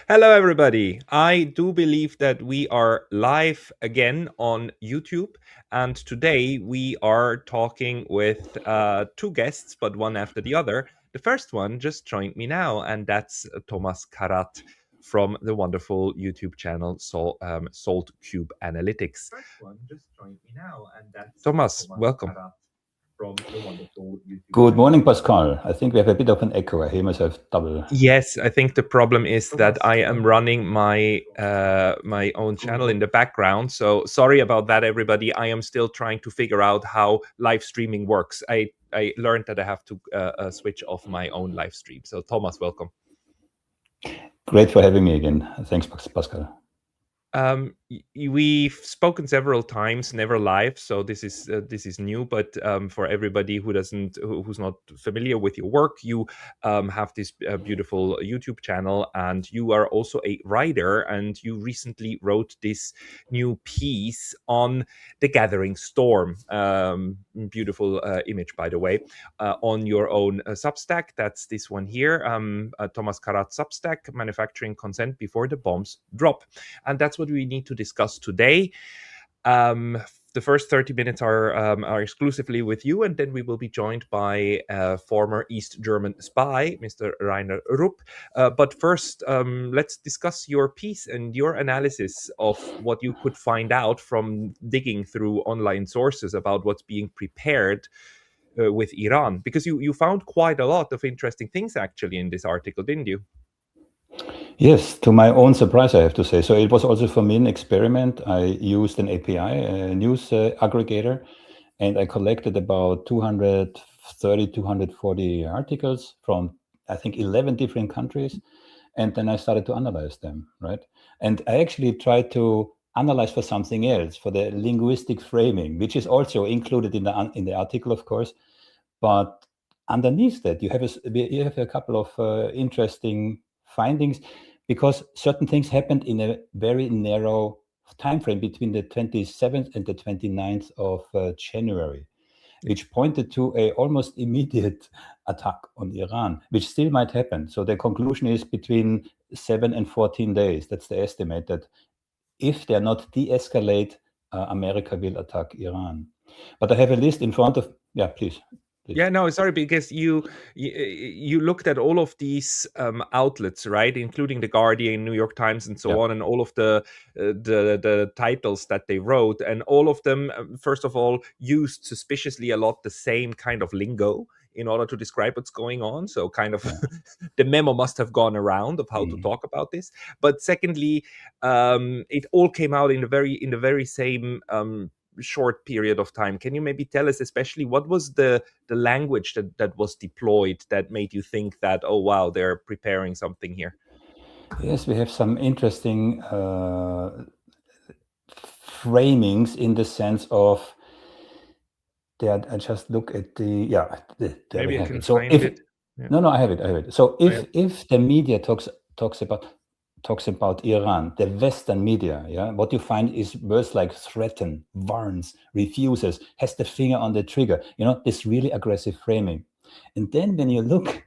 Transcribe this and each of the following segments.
Hello, everybody. I do believe that we are live again on YouTube. And today we are talking with two guests, but one after the other. The first one just joined me now, and that's Thomas Karat from the wonderful YouTube channel Salt Cube Analytics. Thomas, welcome. Good morning, Pascal. I think we have a bit of an echo. I hear myself double. Yes, I think the problem is that I am running my my own channel in the background. So sorry about that, everybody. I am still trying to figure out how live streaming works. I learned that I have to switch off my own live stream. So Thomas, welcome. Great for having me again. Thanks, Pascal. We've spoken several times, never live, so this is new. But for everybody who's not familiar with your work, you have this beautiful YouTube channel, and you are also a writer. And you recently wrote this new piece on the Gathering Storm. Beautiful image, by the way, on your own Substack. That's this one here, Thomas Karat Substack, Manufacturing Consent Before the Bombs Drop. And that's what we need to discuss today. The first 30 minutes are exclusively with you, and then we will be joined by former East German spy, Mr. Reiner Rupp. But first, let's discuss your piece and your analysis of what you could find out from digging through online sources about what's being prepared with Iran, because you found quite a lot of interesting things actually in this article, didn't you? Yes, to my own surprise, I have to say. So it was also for me an experiment. I used an API, a news aggregator, and I collected about 230, 240 articles from, I think, 11 different countries. And then I started to analyze them, right? And I actually tried to analyze for something else, for the linguistic framing, which is also included in the article, of course. But underneath that, you have a couple of interesting findings, because certain things happened in a very narrow time frame between the 27th and the 29th of January, which pointed to a almost immediate attack on Iran, which still might happen. So the conclusion is between 7 and 14 days. That's the estimate, that if they're not de-escalate, America will attack Iran. But I have a list in front of, yeah, please. Yeah, no, sorry, because you looked at all of these outlets, right, including the Guardian, New York Times, and so on, and all of the titles that they wrote, and all of them, first of all, used suspiciously a lot the same kind of lingo in order to describe what's going on. So kind of the memo must have gone around of how to talk about this. But secondly, it all came out in the very same short period of time. Can you maybe tell us especially what was the language that was deployed that made you think that, oh wow, they're preparing something here? Yes, we have some interesting framings in the sense of that. I just look at the Maybe I can so find if it. Yeah. No, I have it. So if the media talks about Iran, the Western media, what you find is words like threaten, warns, refuses, has the finger on the trigger, this really aggressive framing. And then when you look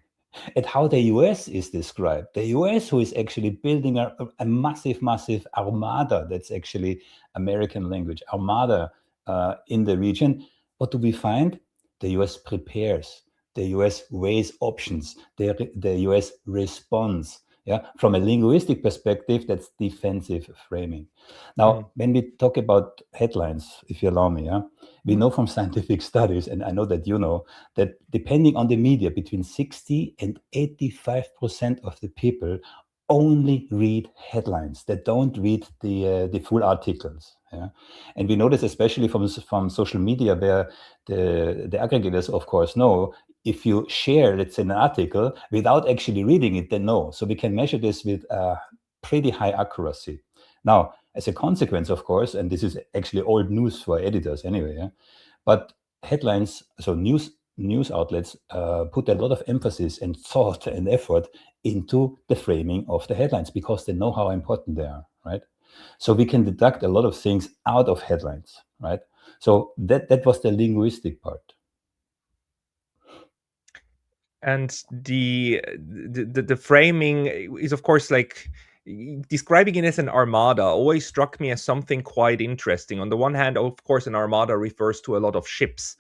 at how the US is described, the US, who is actually building a massive armada, that's actually American language, armada in the region, what do we find? The US prepares. The US weighs options. The US responds. From a linguistic perspective, that's defensive framing. Now, when we talk about headlines, if you allow me, we know from scientific studies, and I know that you know, that depending on the media, between 60 and 85% of the people only read headlines. They don't read the full articles. And we know this especially from social media, where the aggregators, of course, know if you share, let's say, an article without actually reading it, they know. So we can measure this with pretty high accuracy. Now, as a consequence, of course, and this is actually old news for editors anyway, but headlines, so news outlets put a lot of emphasis and thought and effort into the framing of the headlines, because they know how important they are, right? So we can deduct a lot of things out of headlines, right? So that was the linguistic part. And the framing is, of course, like describing it as an armada always struck me as something quite interesting. On the one hand, of course, an armada refers to a lot of ships.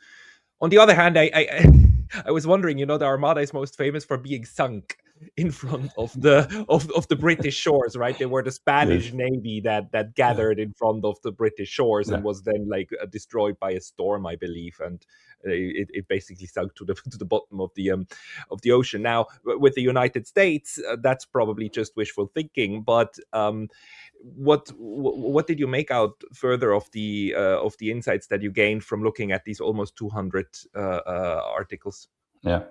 On the other hand, I was wondering, the armada is most famous for being sunk in front of the British shores, right? They were the Spanish Yes. navy that Yeah. gathered in front of the British shores and Yeah. was then destroyed by a storm, I believe, and it basically sunk to the to the bottom of the ocean. Now, with the United States, that's probably just wishful thinking, but what did you make out further of the insights that you gained from looking at these almost 200 articles? Yeah.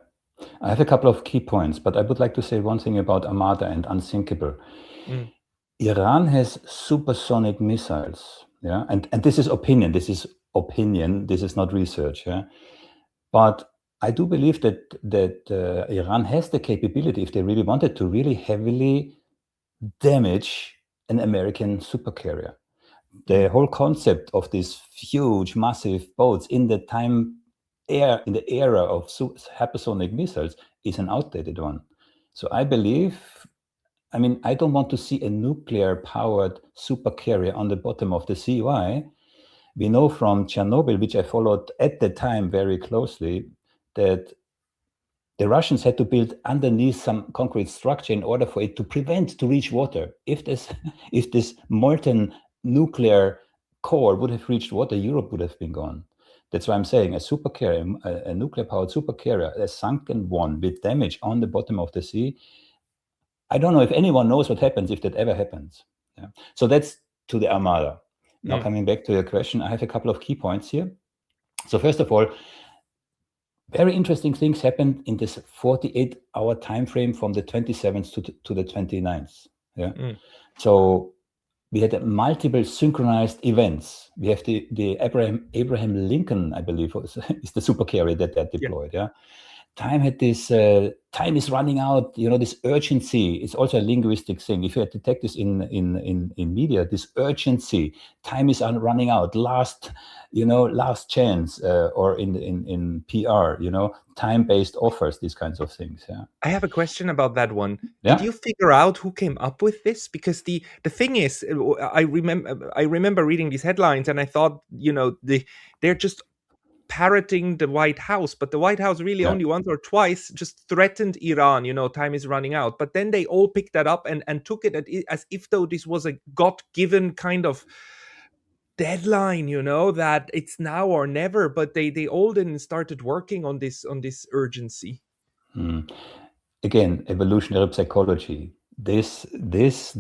I have a couple of key points, but I would like to say one thing about Armada and unsinkable. Mm. Iran has supersonic missiles, yeah, and this is opinion. This is opinion. This is not research, yeah. But I do believe that Iran has the capability, if they really wanted to, really heavily damage an American supercarrier. The whole concept of these huge, massive boats in the era of hypersonic missiles is an outdated one. So I believe, I don't want to see a nuclear-powered supercarrier on the bottom of the sea. Why? We know from Chernobyl, which I followed at the time very closely, that the Russians had to build underneath some concrete structure in order for it to reach water. If this molten nuclear core would have reached water, Europe would have been gone. That's why I'm saying a supercarrier, a nuclear-powered supercarrier, a sunken one with damage on the bottom of the sea. I don't know if anyone knows what happens if that ever happens. Yeah. So that's to the Armada. Now, coming back to your question, I have a couple of key points here. So first of all, very interesting things happened in this 48-hour time frame from the 27th to the 29th. Yeah. So we had multiple synchronized events. We have the Abraham Lincoln, I believe, is the supercarrier that deployed. Yeah. Time had this, time is running out, this urgency. It's also a linguistic thing. If you detect this in media, this urgency, time is running out, last chance, or in PR, time-based offers, these kinds of things. Yeah. I have a question about that one. Yeah. Did you figure out who came up with this? Because the thing is, I remember reading these headlines and I thought, they're just parroting the White House, but the White House really only once or twice just threatened Iran, time is running out. But then they all picked that up and took it as if though this was a God-given kind of deadline, that it's now or never. But they all then started working on this urgency. Again, evolutionary psychology. This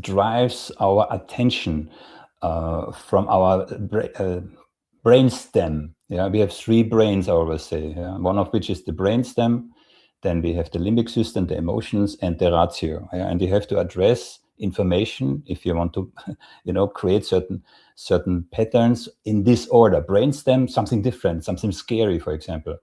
drives our attention from our brainstem. Yeah, we have three brains, I always say. Yeah? One of which is the brainstem. Then we have the limbic system, the emotions, and the ratio. Yeah? And you have to address information if you want to, create certain patterns in this order. Brainstem, something different, something scary, for example.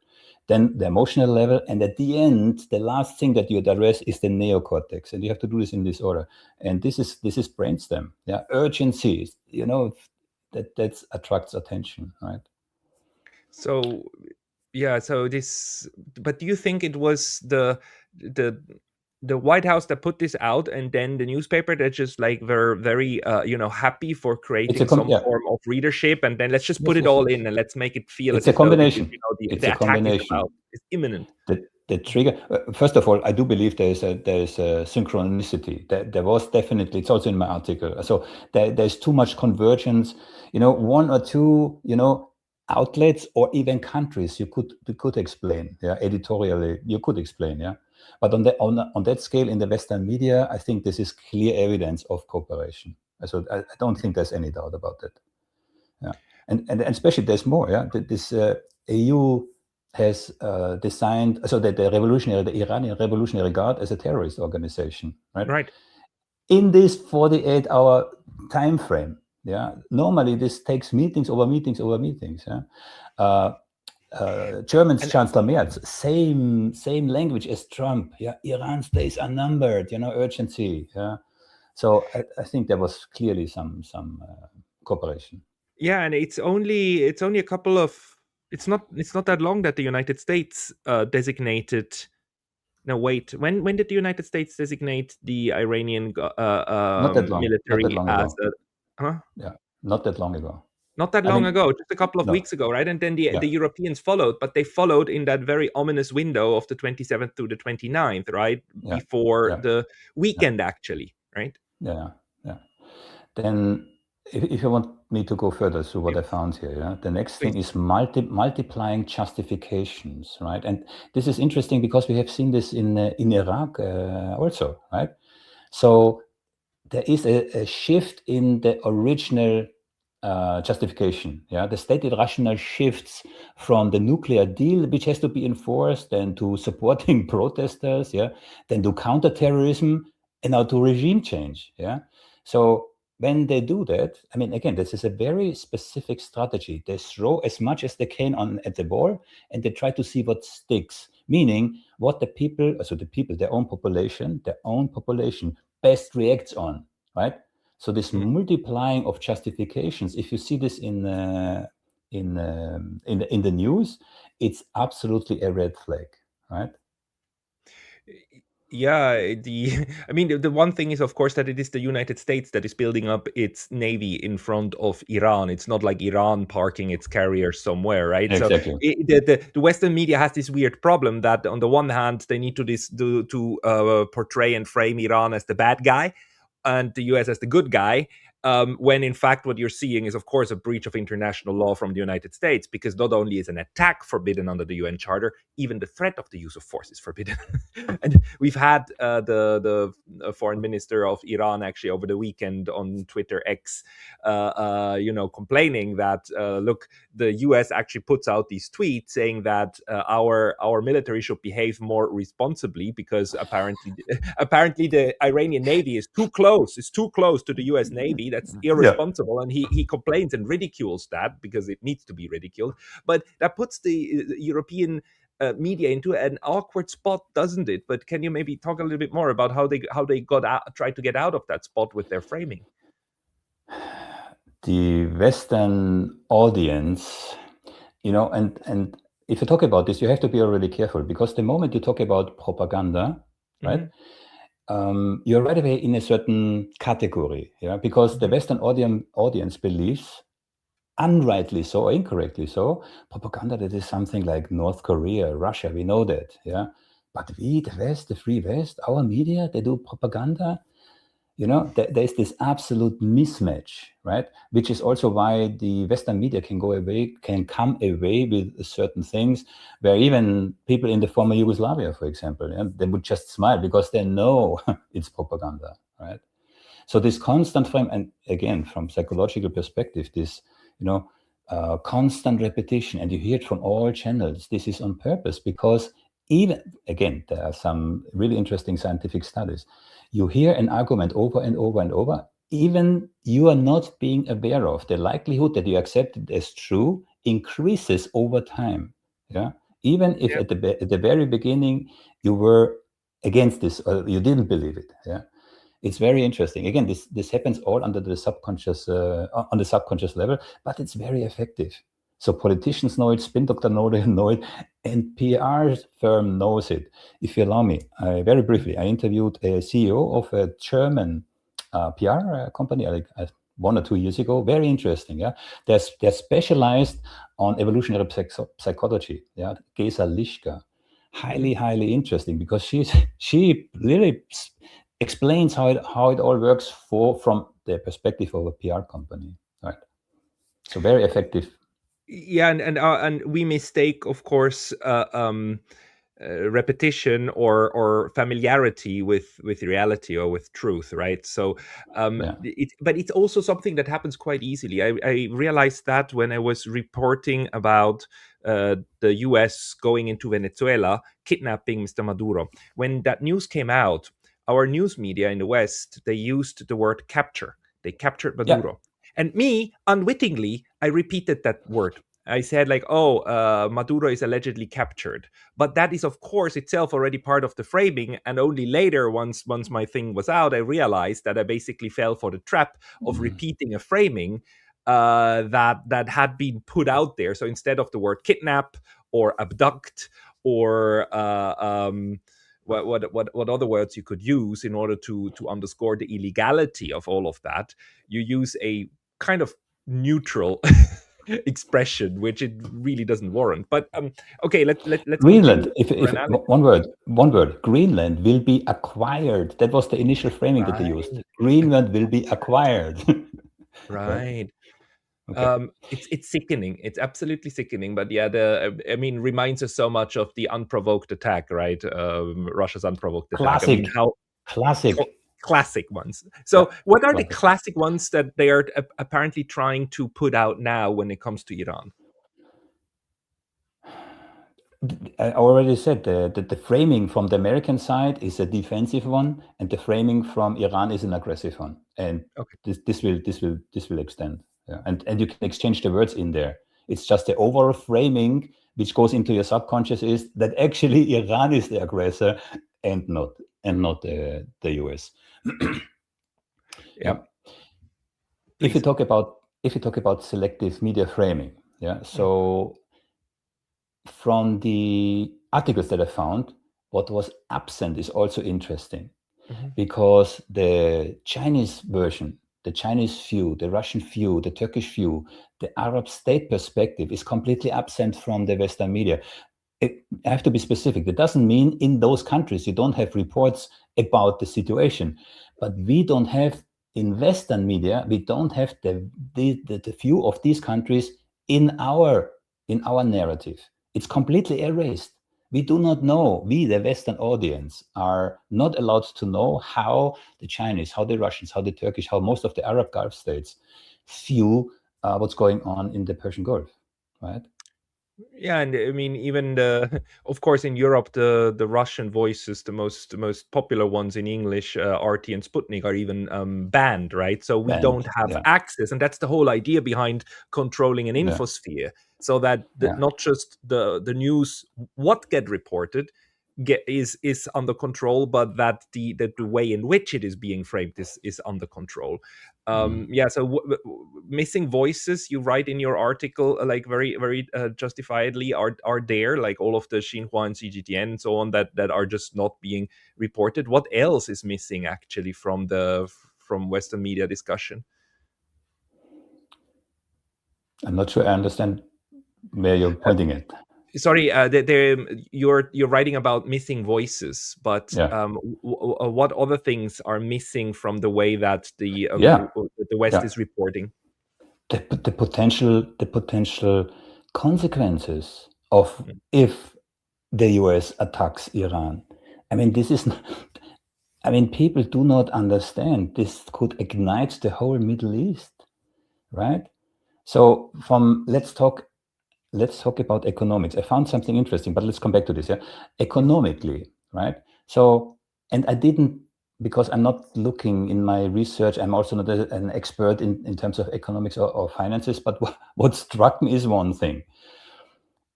Then the emotional level, and at the end, the last thing that you address is the neocortex, and you have to do this in this order. And this is brainstem. Yeah, urgency. That attracts attention, right? So, yeah. So this, but do you think it was the White House that put this out, and then the newspaper that just were very happy for creating some form of readership, and then let's just put it all in and let's make it feel it's as a if though combination. the It's a attack combination. is imminent. The trigger. First of all, I do believe there is a synchronicity. There was definitely. It's also in my article. So there's too much convergence. One or two. Outlets or even countries you could explain. Yeah, editorially you could explain. Yeah, but on that scale in the Western media, I think this is clear evidence of cooperation. So I don't think there's any doubt about that. Yeah, and especially there's more. Yeah, this EU has designed so that the Iranian Revolutionary Guard as a terrorist organization, right? Right. In this 48-hour time frame. Yeah, normally this takes meetings over meetings over meetings. Yeah, German's Chancellor Merz, same language as Trump. Yeah, Iran's days are numbered. Urgency. Yeah, so I think there was clearly some cooperation. Yeah, and it's only a couple of. It's not that long that the United States designated No, wait. When did the United States designate the Iranian Not that long. Not that military long as ago. a? Huh? Yeah. Not that long ago. Not that I long mean, ago, just a couple of no. weeks ago, right? And then the Yeah. Europeans followed, but they followed in that very ominous window of the 27th to the 29th, right? Yeah. Before Yeah. the Yeah. weekend, actually, right? Yeah. Yeah. Then, if you want me to go further through what Yeah, I found here, yeah, the next please. thing is multiplying justifications, right? And this is interesting because we have seen this in Iraq also, right? So there is a shift in the original justification. Yeah, the stated rationale shifts from the nuclear deal, which has to be enforced, then to supporting protesters. Yeah, then to counterterrorism, and now to regime change. Yeah, so when they do that, I mean, again, this is a very specific strategy. They throw as much as they can on at the ball, and they try to see what sticks. Meaning, what the people, so the people, their own population, best reacts on, right? So this Mhm. multiplying of justifications, if you see this in the news, it's absolutely a red flag, right? Yeah, the I mean, the one thing is, of course, that it is the United States that is building up its navy in front of Iran. It's not like Iran parking its carriers somewhere, right? So Exactly. the Western media has this weird problem that on the one hand they need to portray and frame Iran as the bad guy, and the US as the good guy. When in fact what you're seeing is, of course, a breach of international law from the United States, because not only is an attack forbidden under the UN Charter, even the threat of the use of force is forbidden. And we've had the foreign minister of Iran actually over the weekend on Twitter X, complaining that look, the US actually puts out these tweets saying that our military should behave more responsibly because apparently the Iranian Navy is too close. It's too close to the US Navy. That's Yeah. irresponsible. And he complains and ridicules that because it needs to be ridiculed. But that puts the European media into an awkward spot, doesn't it? But can you maybe talk a little bit more about how they got out, tried to get out of that spot with their framing? The Western audience, and if you talk about this, you have to be really careful, because the moment you talk about propaganda, right, Hmm. you're right away in a certain category, yeah, because the Hmm. Western audience believes, unrightly so or incorrectly so, propaganda, that is something like North Korea, Russia, we know that, yeah. But we, the West, the free West, our media, they do propaganda. There's this absolute mismatch, right? Which is also why the Western media can come away with certain things, where even people in the former Yugoslavia, for example, yeah, they would just smile because they know it's propaganda, right? So this constant frame, and again, from psychological perspective, this, constant repetition, and you hear it from all channels. This is on purpose, because even, again, there are some really interesting scientific studies. You hear an argument over and over and over, even you are not being aware of the likelihood that you accept it as true increases over time. Yeah, even if Yeah. at the very beginning you were against this, or you didn't believe it. Yeah, it's very interesting. Again, this happens all under the subconscious, on the subconscious level, but it's very effective. So politicians know it, spin doctor know it, and PR firm knows it. If you allow me, very briefly, I interviewed a CEO of a German PR company, like 1 or 2 years ago. Very interesting. Yeah, they're specialized on evolutionary psychology. Yeah, Gesa Lischka, Hmm. highly interesting, because she really explains how it all works from the perspective of a PR company, right? So very effective. Yeah, and we mistake, of course, repetition or familiarity with reality or with truth, right? So Yeah, but it's also something that happens quite easily. I realized that when I was reporting about the US going into Venezuela, kidnapping Mr. Maduro. When that news came out, our news media in the West, they used the word capture. They captured yeah. Maduro. And me, unwittingly, I repeated that word. I said, like, oh, Maduro is allegedly captured. But that is, of course, itself already part of the framing. And only later, once my thing was out, I realized that I basically fell for the trap of Mm. repeating a framing that had been put out there. So instead of the word kidnap or abduct or what other words you could use in order to underscore the illegality of all of that. You use a kind of neutral expression, which it really doesn't warrant. But okay, let's Greenland, continue our if analysis. one word, Greenland will be acquired. That was the initial framing that they used. Right. Greenland will be acquired. Right. Okay. It's sickening. It's absolutely sickening. But yeah, I mean, reminds us so much of the unprovoked attack, right? Russia's unprovoked attack. I mean, how Classic. classic ones. Yeah, So, what are the classic. classic ones that they are apparently trying to put out now when it comes to Iran? I already said that the framing from the American side is a defensive one, and the framing from Iran is an aggressive one. And Okay. this will extend. Yeah. And you can exchange the words in there. It's just the overall framing which goes into your subconscious is that actually Iran is the aggressor and not the US. Yeah. If you talk about selective media framing, so from the articles that I found, what was absent is also interesting, because the Chinese version, the Chinese view, the Russian view, the Turkish view, the Arab state perspective is completely absent from the Western media. I have to be specific. That doesn't mean in those countries you don't have reports about the situation, but we don't have, in Western media, we don't have the view of these countries in our narrative. It's completely erased. We do not know, we, the Western audience, are not allowed to know how the Chinese, how the Russians, how the Turkish, how most of the Arab Gulf states view what's going on in the Persian Gulf, right? Yeah, and I mean, even of course, in Europe, the Russian voices, the most popular ones in English, RT and Sputnik, are even banned, right? So we don't have access, and that's the whole idea behind controlling an infosphere, so that not just the news what get reported is under control, but that the way in which it is being framed is under control. So missing voices, you write in your article, like very very justifiably, are there, like all of the Xinhua and CGTN and so on, that are just not being reported. What else is missing actually from Western media discussion? I'm not sure I understand where you're pointing at. Sorry, you're writing about missing voices, but what other things are missing from the way that the West is reporting? The potential consequences of if the US attacks Iran. I mean, this is not, I mean, people do not understand this could ignite the whole Middle East, right? So let's talk about economics. I found something interesting, but let's come back to this. Economically, right? So, and I didn't, because I'm not looking in my research, I'm also not an expert in terms of economics or finances, but what struck me is one thing.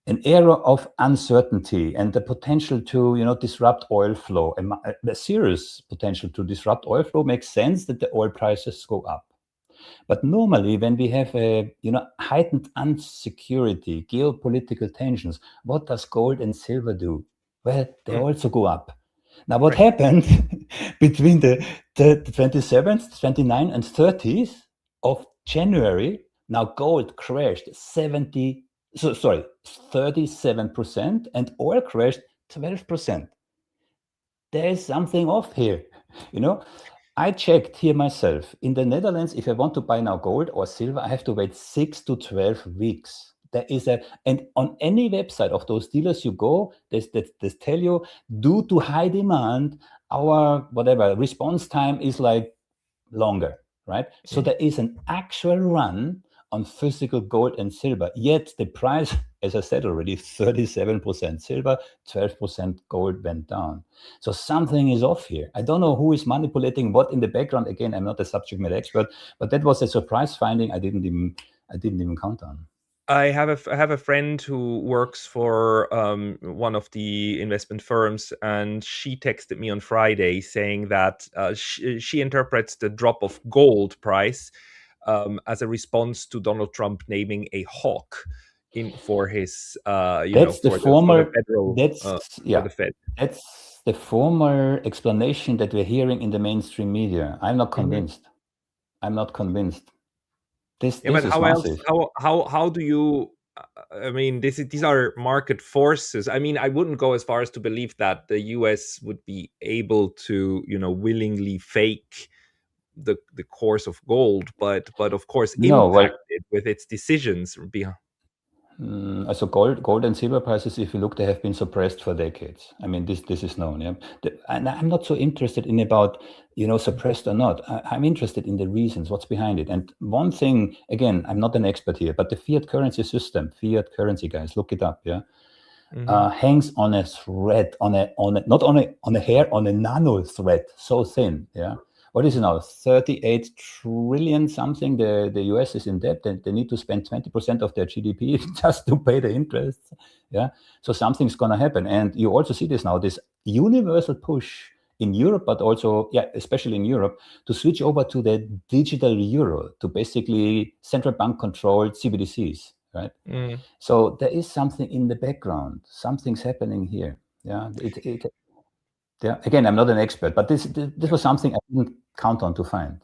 An era of uncertainty and the potential to disrupt oil flow, a serious potential to disrupt oil flow, makes sense that the oil prices go up. But normally, when we have a heightened insecurity, geopolitical tensions, what does gold and silver do? Well, they also go up. Now, what happened between the 27th, 29th, and 30th of January? Now, gold crashed 37%, and oil crashed 12%. There is something off here, I checked here myself. In the Netherlands, if I want to buy now gold or silver, I have to wait 6 to 12 weeks. And on any website of those dealers you go, they tell you, due to high demand, our response time is like longer, right? So there is an actual run on physical gold and silver. Yet the price, as I said already, 37% silver, 12% gold went down. So something is off here. I don't know who is manipulating what in the background. Again, I'm not a subject matter expert, but that was a surprise finding I didn't even count on. I have a friend who works for one of the investment firms, and she texted me on Friday saying that she interprets the drop of gold price as a response to Donald Trump naming a hawk for his that's the for former the federal that's for the Fed. the formal explanation that we're hearing in the mainstream media. I'm not convinced. I'm not convinced. This but is how else? massive. How do you? I mean, these are market forces. I mean, I wouldn't go as far as to believe that the U.S. would be able to, willingly fake the course of gold, but of course No, well, impact it with its decisions. so gold and silver prices, if you look, they have been suppressed for decades. I mean, this is known. Yeah, and I'm not so interested in about suppressed or not. I'm interested in the reasons, what's behind it. And one thing, again, I'm not an expert here, but the fiat currency system, fiat currency, guys, look it up. Yeah, hangs on a thread, on a not on a hair, on a nano thread, so thin. Yeah. What is it now? 38 trillion something. The US is in debt, and they need to spend 20% of their GDP just to pay the interest. Yeah. So something's gonna happen. And you also see this now, this universal push in Europe, but also, especially in Europe, to switch over to the digital euro, to basically central bank controlled CBDCs, right? So there is something in the background. Something's happening here. Yeah. Yeah, again, I'm not an expert, but this was something I didn't count on to find.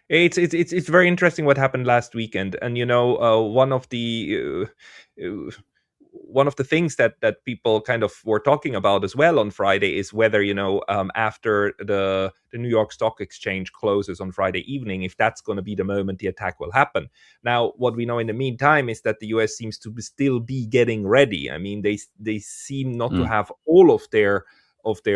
It's very interesting what happened last weekend, and one of the things that people kind of were talking about as well on Friday is whether after the New York Stock Exchange closes on Friday evening, if that's going to be the moment the attack will happen. Now, what we know in the meantime is that the US seems to still be getting ready. I mean, they seem not to have all of their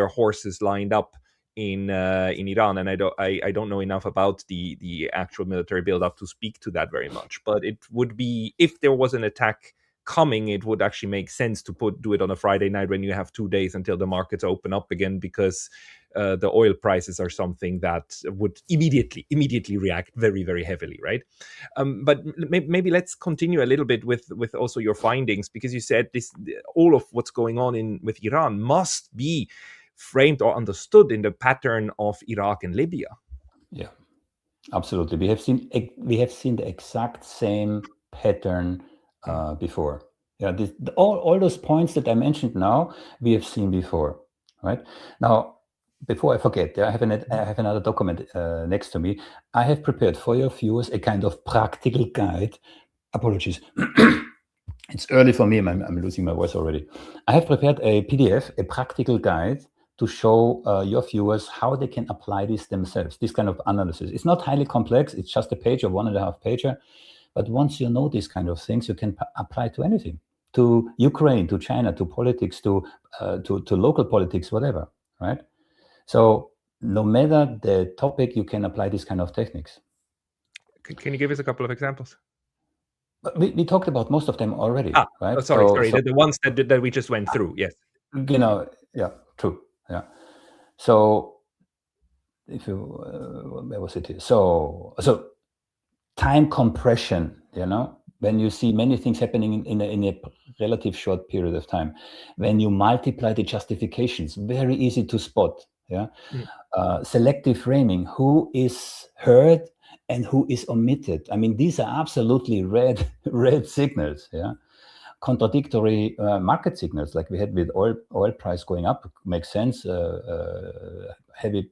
horses lined up in Iran, and I don't know enough about the actual military buildup to speak to that very much. But it would be, if there was an attack coming, it would actually make sense to do it on a Friday night when you have 2 days until the markets open up again, because the oil prices are something that would immediately react very, very heavily, right? But maybe let's continue a little bit with also your findings, because you said all of what's going on with Iran must be framed or understood in the pattern of Iraq and Libya. Yeah, absolutely. We have seen the exact same pattern before. Yeah, all those points that I mentioned now, we have seen before, right? Now, before I forget, I have another document next to me. I have prepared for your viewers a kind of practical guide. Apologies. It's early for me. I'm losing my voice already. I have prepared a PDF, a practical guide, to show your viewers how they can apply this themselves, this kind of analysis. It's not highly complex. It's just a page or 1.5 pager. But once you know these kind of things, you can apply to anything, to Ukraine, to China, to politics, to local politics, whatever, right? So no matter the topic, you can apply these kind of techniques. Can you give us a couple of examples? We talked about most of them already, right? Sorry. The ones that we just went through, yes. Yeah, true. Yeah. So if you where was it here? So time compression, when you see many things happening in a relative short period of time, when you multiply the justifications, very easy to spot. Yeah. Selective framing, who is heard and who is omitted. I mean, these are absolutely red signals. Yeah. Contradictory market signals, like we had with oil price going up, makes sense. Heavy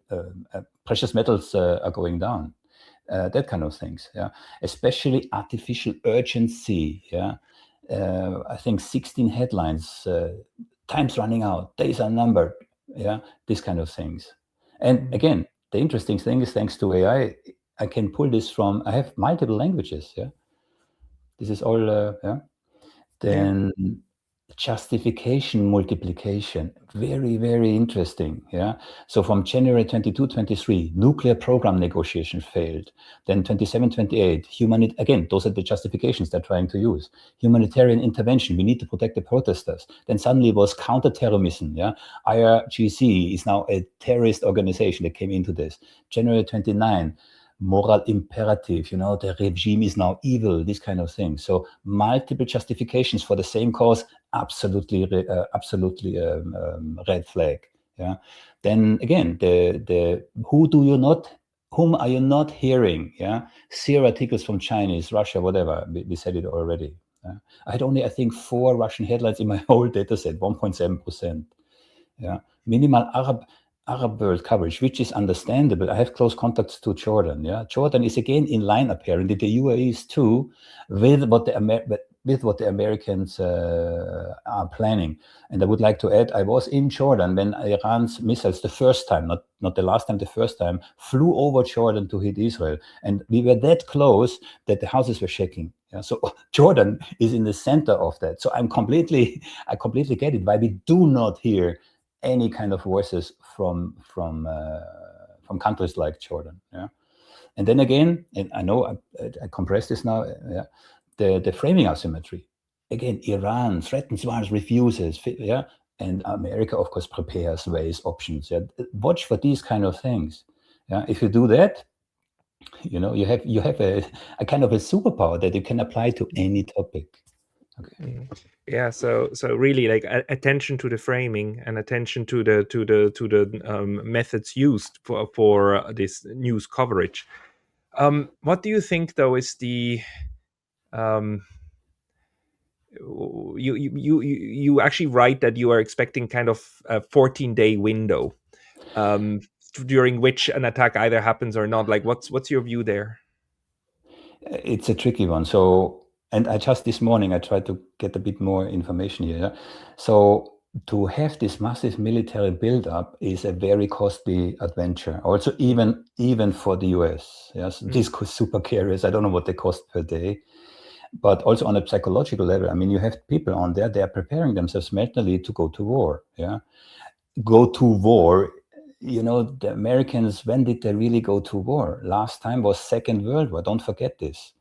precious metals are going down. That kind of things. Yeah, especially artificial urgency. Yeah, I think 16 headlines. Time's running out. Days are numbered. Yeah, these kind of things. And again, the interesting thing is, thanks to AI, I can pull this from. I have multiple languages. Yeah, this is all. Then justification multiplication, very, very interesting. Yeah. So from January 22-23, nuclear program negotiation failed. Then 27-28, again, those are the justifications they're trying to use. Humanitarian intervention, we need to protect the protesters. Then suddenly it was counterterrorism. Yeah. IRGC is now a terrorist organization that came into this. January 29, moral imperative, the regime is now evil, this kind of thing. So multiple justifications for the same cause, absolutely red flag. Yeah. Then again, whom are you not hearing? Yeah. 0 articles from Chinese, Russia, whatever. We said it already. Yeah? I had only, I think, 4 Russian headlines in my whole data set, 1.7%. Yeah. minimal Arab world coverage, which is understandable. I have close contacts to Jordan. Yeah, Jordan is again in line, apparently. The UAE is too, with what the Americans are planning. And I would like to add, I was in Jordan when Iran's missiles, the first time, not the last time, the first time, flew over Jordan to hit Israel, and we were that close that the houses were shaking. Yeah, so Jordan is in the center of that. So I completely get it. Why we do not hear any kind of voices from countries like Jordan. Yeah, and then again, and I know I compress this now. Yeah, the framing asymmetry. Again, Iran threatens, wars, refuses. Yeah, and America, of course, prepares ways, options. Yeah, watch for these kind of things. Yeah, if you do that, you know, you have a kind of a superpower that you can apply to any topic. Okay. Yeah, so really, like, attention to the framing and attention to the methods used for this news coverage. What do you think, though, is the you actually write that you are expecting kind of a 14-day window during which an attack either happens or not. Like, what's your view there? It's a tricky one. So, and I just this morning I tried to get a bit more information here. So to have this massive military buildup is a very costly adventure. Also, even for the US. Yes, these super carriers, I don't know what they cost per day. But also on a psychological level, I mean, you have people on there, they are preparing themselves mentally to go to war. Yeah, go to war. You know, the Americans, when did they really go to war? Last time was Second World War. Don't forget this.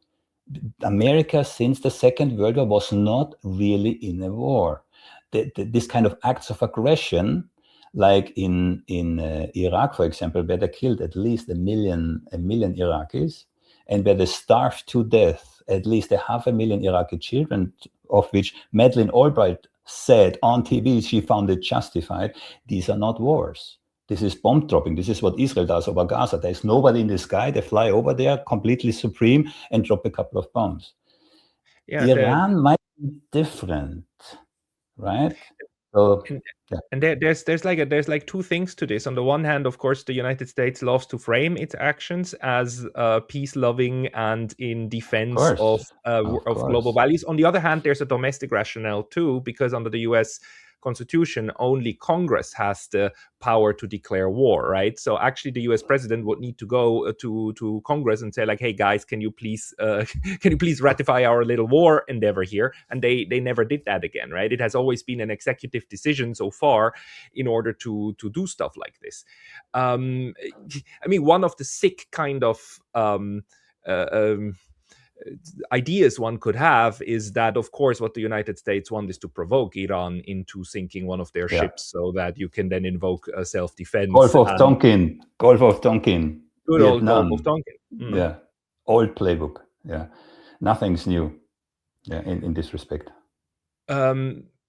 America, since the Second World War, was not really in a war. This kind of acts of aggression, like in Iraq, for example, where they killed at least a million Iraqis, and where they starved to death at least 500,000 Iraqi children, of which Madeleine Albright said on TV she found it justified. These are not wars. This is bomb dropping. This is what Israel does over Gaza. There's nobody in the sky. They fly over there completely supreme and drop a couple of bombs. Yeah, Iran might be different, right? So, and there's like two things to this. On the one hand, of course, the United States loves to frame its actions as peace-loving and in defense of global values. On the other hand, there's a domestic rationale too, because under the US Constitution, only Congress has the power to declare war, right? So actually, the U.S. president would need to go to Congress and say, like, "Hey guys, can you please ratify our little war endeavor here?" And they never did that again, right? It has always been an executive decision so far in order to do stuff like this. I mean, one of the sick kind of ideas one could have is that, of course, what the United States want is to provoke Iran into sinking one of their ships, so that you can then invoke self-defense. Gulf of Tonkin. Good Vietnam. old Gulf of Tonkin. Yeah, old playbook. Yeah, nothing's new. Yeah, in this respect.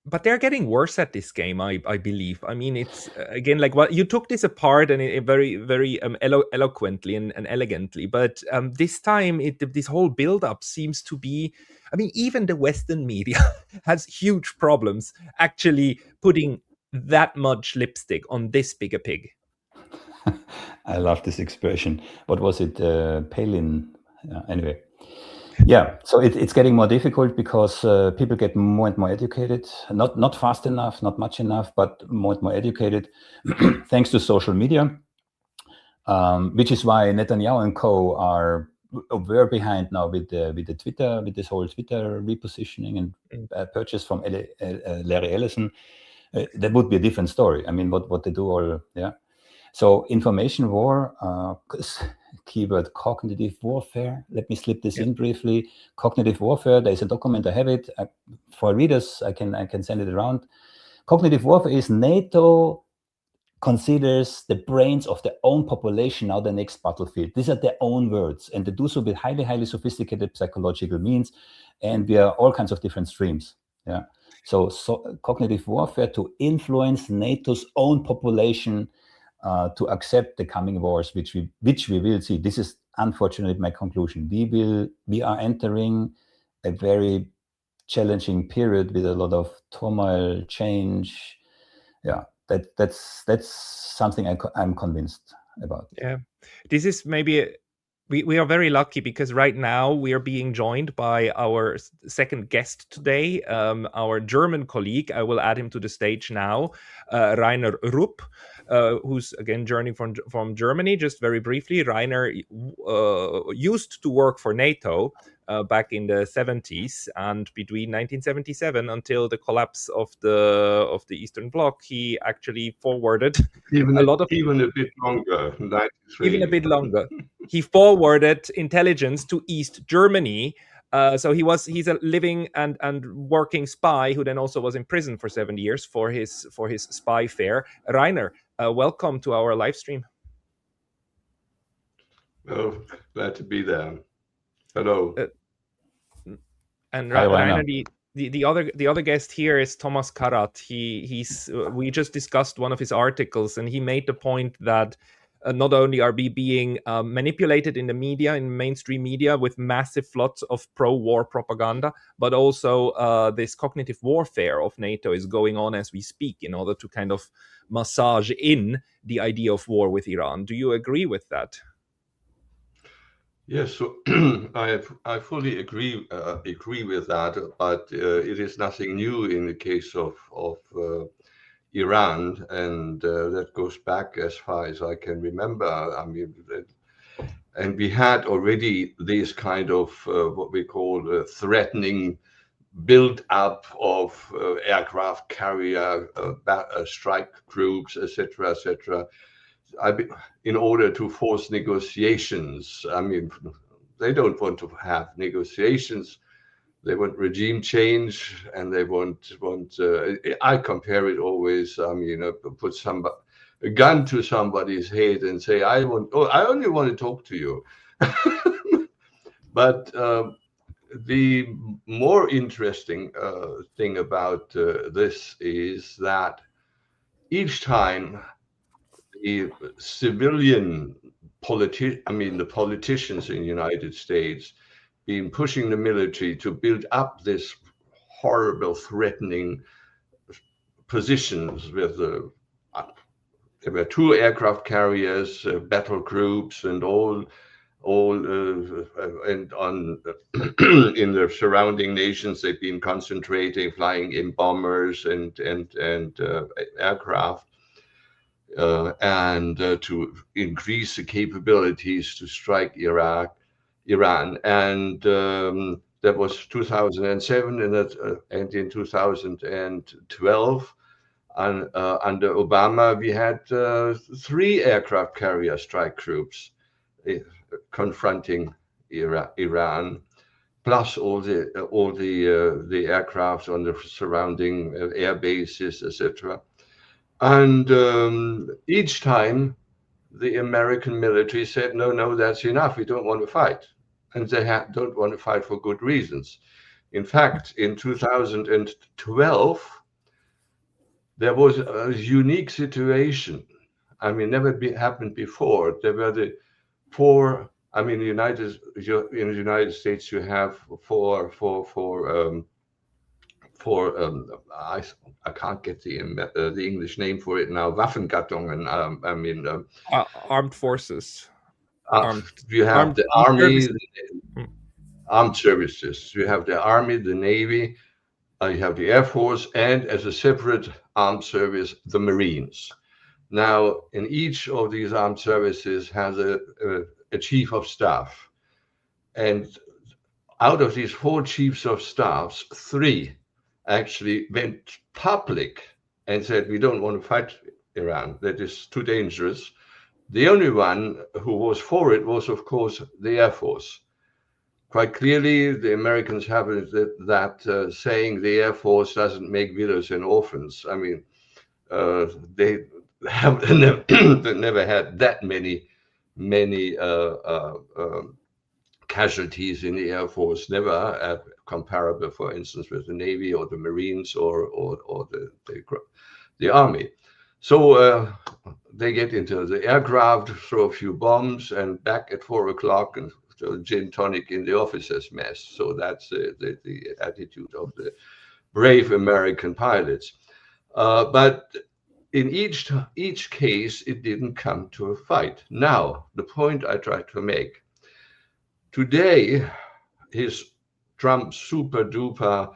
But they're getting worse at this game, I believe. I mean, it's again, like, well, you took this apart and very, very eloquently and elegantly. But this time, this whole build-up seems to be. I mean, even the Western media has huge problems actually putting that much lipstick on this big a pig. I love this expression. What was it? Palin. Anyway. Yeah, so it's getting more difficult because people get more and more educated, not fast enough, not much enough, but more and more educated, thanks to social media, which is why Netanyahu and co were behind now with the Twitter, with this whole Twitter repositioning and purchase from Larry Ellison. That would be a different story. I mean, what they do all, yeah. So information war, keyword cognitive warfare. Let me slip this in briefly. Cognitive warfare, there's a document, I have it. For readers, I can send it around. Cognitive warfare is NATO considers the brains of their own population now the next battlefield. These are their own words, and they do so with highly, highly sophisticated psychological means, and we are all kinds of different streams. Yeah. So cognitive warfare to influence NATO's own population to accept the coming wars, which we will see. This is unfortunately my conclusion. We are entering a very challenging period with a lot of turmoil, change. Yeah, That's something I'm convinced about. Yeah, this is maybe we are very lucky because right now we are being joined by our second guest today, our German colleague. I will add him to the stage now, Reiner Rupp, who's again joining from Germany. Just very briefly, Reiner used to work for NATO back in the 70s, and between 1977 until the collapse of the Eastern Bloc, he actually forwarded even a lot of even a bit longer, 93. even a bit longer. He forwarded intelligence to East Germany. So he's a living and working spy who then also was in prison for 7 years for his spy affair. Reiner, welcome to our live stream. Oh, glad to be there. Hello. And Hi, Reiner, Reiner. the other guest here is Thomas Karat. He's we just discussed one of his articles, and he made the point that not only are we being manipulated in the media, in mainstream media, with massive floods of pro-war propaganda, but also this cognitive warfare of NATO is going on as we speak in order to kind of massage in the idea of war with Iran. Do you agree with that? Yes, so I fully agree with that, but it is nothing new in the case of Iran, and that goes back as far as I can remember. I mean, and we had already this kind of what we call threatening build up of aircraft carrier strike groups, etc., etc. In order to force negotiations. I mean, they don't want to have negotiations. They want regime change, and they want. I compare it always. I mean, put a gun to somebody's head and say, I only want to talk to you. But the more interesting thing about this is that each time the civilian the politicians in the United States been pushing the military to build up this horrible, threatening positions with there were 2 aircraft carriers, battle groups, and all and on in the surrounding nations they've been concentrating, flying in bombers and aircraft. And to increase the capabilities to strike Iran, and that was 2007, and in 2012, under Obama, we had 3 aircraft carrier strike groups confronting Iran, plus all the aircraft on the surrounding air bases, etc. And each time the American military said, no, that's enough. We don't want to fight. And they don't want to fight for good reasons. In fact, in 2012, there was a unique situation. I mean, never happened before. There were the 4, I mean, in the United States, you have I can't get the English name for it now. Waffengattungen. I mean, armed forces. You have the army, armed services. You have the army, the navy. You have the air force, and as a separate armed service, the Marines. Now, in each of these armed services has a chief of staff, and out of these 4 chiefs of staffs, 3 actually went public and said, we don't want to fight Iran. That is too dangerous. The only one who was for it was, of course, the Air Force. Quite clearly, the Americans have that saying the Air Force doesn't make widows and orphans. I mean, they have never had that many casualties in the Air Force, never comparable, for instance, with the Navy or the Marines or the Army. So they get into the aircraft, throw a few bombs, and back at 4 o'clock and gin tonic in the officers' mess. So that's the attitude of the brave American pilots. But in each case, it didn't come to a fight. Now, the point I try to make today, his Trump super duper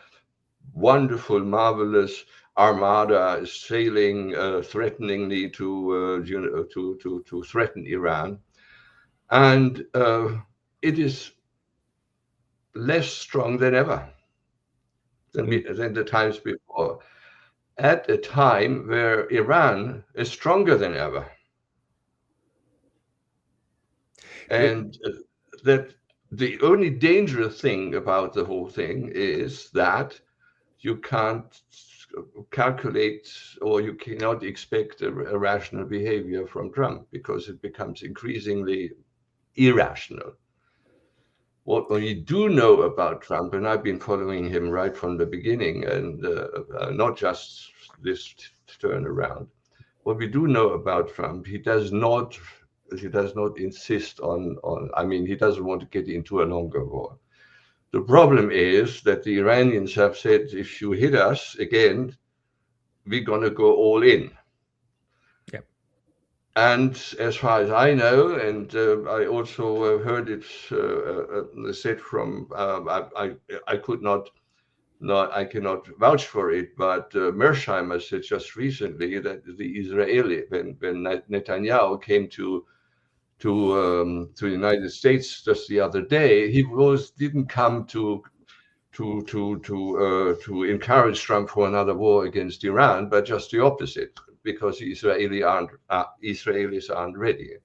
wonderful, marvelous armada is sailing threateningly to threaten Iran, and it is less strong than ever than the times before. At a time where Iran is stronger than ever, and that the only dangerous thing about the whole thing is that you can't calculate, or you cannot expect a rational behavior from Trump, because it becomes increasingly irrational. What we do know about Trump, and I've been following him right from the beginning, and not just this turnaround, what we do know about Trump, he does not insist on, I mean, he doesn't want to get into a longer war. The problem is that the Iranians have said, if you hit us again, we're going to go all in. Yep. And as far as I know, and I also heard it said from, I cannot vouch for it, but Mersheimer said just recently that the Israeli, when Netanyahu came to the United States just the other day, he didn't come to encourage Trump for another war against Iran, but just the opposite, because the Israelis aren't ready.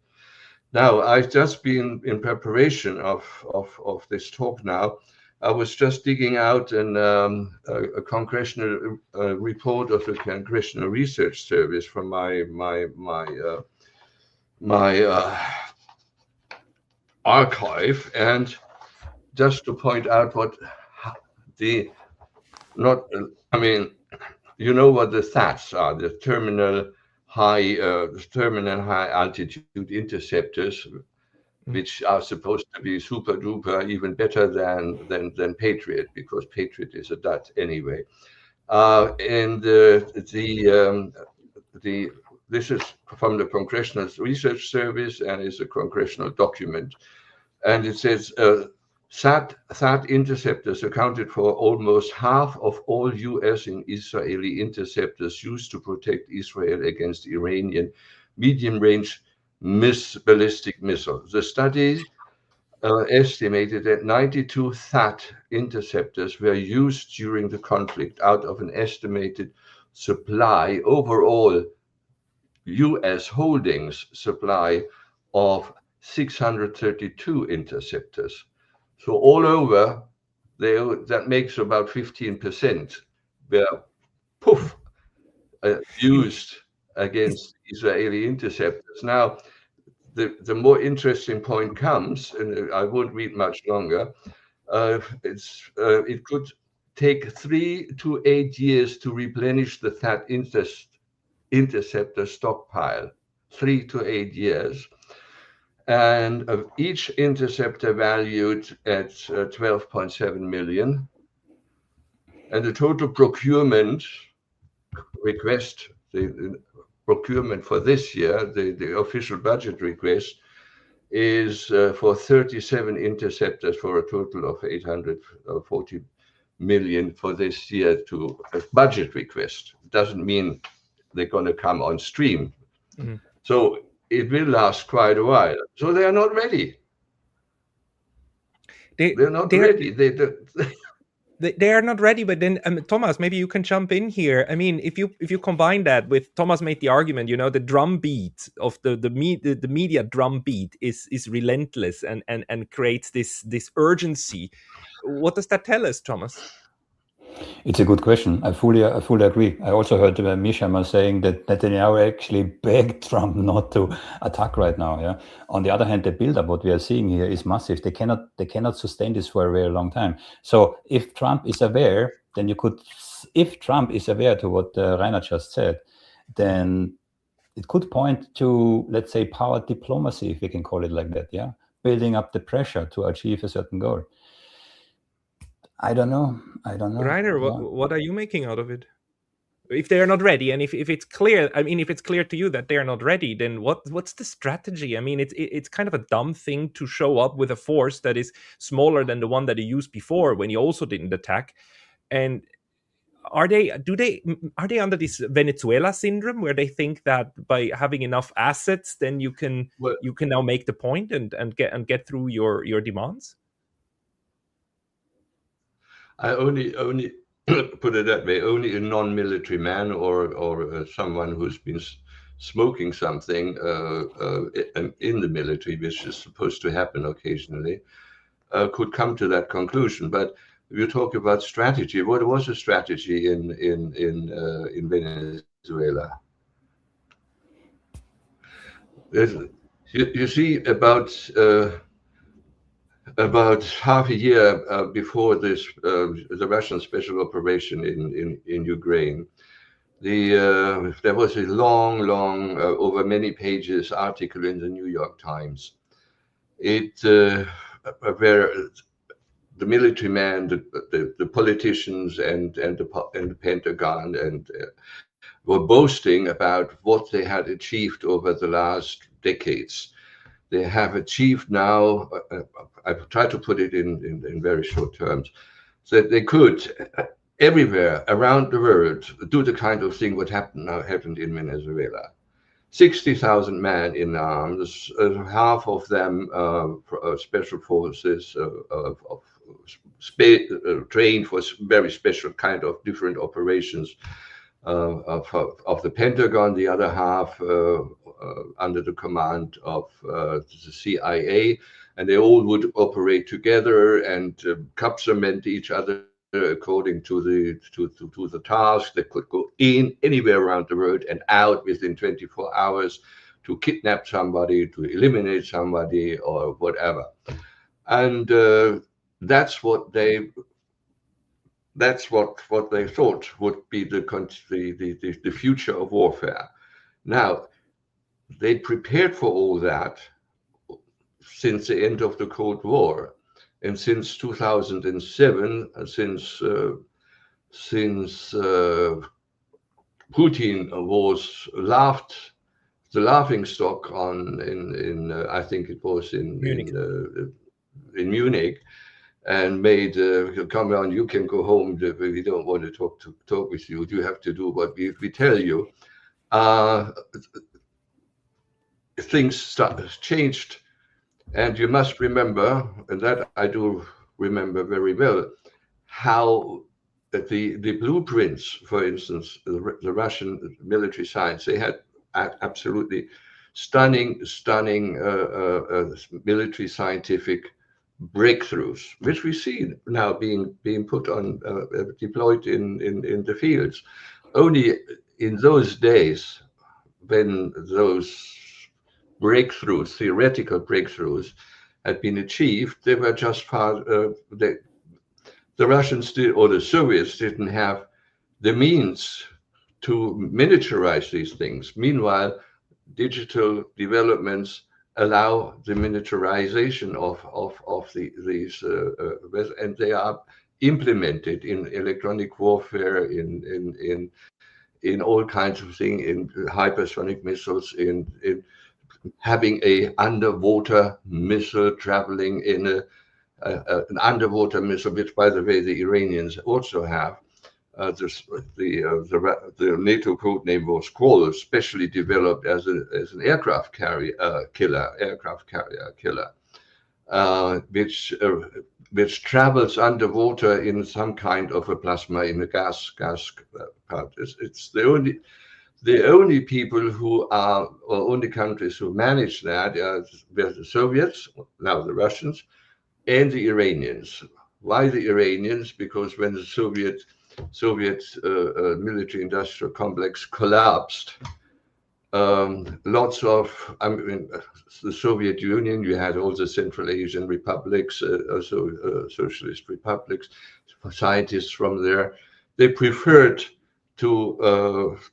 Now, I've just been in preparation of this talk now. I was just digging out a congressional report of the Congressional Research Service from my archive, and just to point out what I mean, you know what the THAADs are, the terminal high altitude interceptors, which are supposed to be super duper, even better than Patriot, because Patriot is a dud anyway. And this is from the Congressional Research Service, and is a congressional document, and it says THAAD interceptors accounted for almost half of all US and Israeli interceptors used to protect Israel against Iranian medium-range ballistic missiles. The study estimated that 92 THAAD interceptors were used during the conflict out of an estimated supply, overall US holdings supply of 632 interceptors. So all over, that makes about 15% were used against Israeli interceptors. Now, the more interesting point comes, and I won't read much longer. It could take 3 to 8 years to replenish the THAAD interceptor stockpile. 3 to 8 years. And of each interceptor valued at 12.7 million, and the total procurement request, the procurement for this year, the official budget request, is for 37 interceptors for a total of 840 million for this year to a budget request. It doesn't mean they're going to come on stream. Mm-hmm. So it will last quite a while. So they are not ready. They're not ready. They are not ready. But then, Thomas, maybe you can jump in here. I mean, if you combine that with, Thomas made the argument, you know, the drumbeat of the media drumbeat is relentless and creates this urgency. What does that tell us, Thomas? It's a good question. I fully agree. I also heard Mishama saying that Netanyahu actually begged Trump not to attack right now. Yeah. On the other hand, the buildup, what we are seeing here, is massive. They cannot sustain this for a very long time. So if Trump is aware, then if Trump is aware to what Reiner just said, then it could point to, let's say, power diplomacy, if we can call it like that. Yeah, building up the pressure to achieve a certain goal. I don't know. Reiner, what are you making out of it? if they're not ready, and if it's clear, I mean, if it's clear to you that they're not ready, then what's the strategy? I mean, it's kind of a dumb thing to show up with a force that is smaller than the one that you used before when you also didn't attack. And are they under this Venezuela syndrome, where they think that by having enough assets, then you can now make the point and get through your demands? I only put it that way. Only a non-military man or someone who's been smoking something in the military, which is supposed to happen occasionally, could come to that conclusion. But you talk about strategy. What was the strategy in Venezuela? You see, about half a year before this, the Russian special operation in Ukraine, there was a long, over many pages article in the New York Times. Where the military man, the politicians, and the Pentagon were boasting about what they had achieved over the last decades. They have achieved now, I've tried to put it in very short terms, that they could everywhere around the world do the kind of thing what happened in Venezuela. 60,000 men in arms, half of them special forces trained for very special kind of different operations of the Pentagon, the other half under the command of the CIA, and they all would operate together and complement each other according to the task. They could go in anywhere around the world and out within 24 hours to kidnap somebody, to eliminate somebody, or whatever. And that's what they thought would be the future of warfare. Now, they prepared for all that since the end of the Cold War, and since 2007, since Putin was the laughing stock in I think it was in Munich, and made come on, you can go home. We don't want to talk with you. You have to do what we tell you. Things changed, and you must remember, and that I do remember very well, how the blueprints, for instance, the Russian military science, they had absolutely stunning military scientific breakthroughs, which we see now being put on deployed in the fields. Only in those days, when those breakthroughs, theoretical breakthroughs, had been achieved, they were just part. The Russians or the Soviets didn't have the means to militarize these things. Meanwhile, digital developments allow the militarization of these, and they are implemented in electronic warfare, in all kinds of things, in hypersonic missiles, in having a underwater missile traveling in an underwater missile, which, by the way, the Iranians also have. The NATO code name was Squall, specially developed as an aircraft carrier killer, which travels underwater in some kind of a plasma, in a gas part. It's the only people who are, or only countries who manage that are the Soviets, now the Russians, and the Iranians. Why the Iranians? Because when the Soviet military industrial complex collapsed, lots of, the Soviet Union, you had all the Central Asian republics, also socialist republics, scientists from there, they preferred to,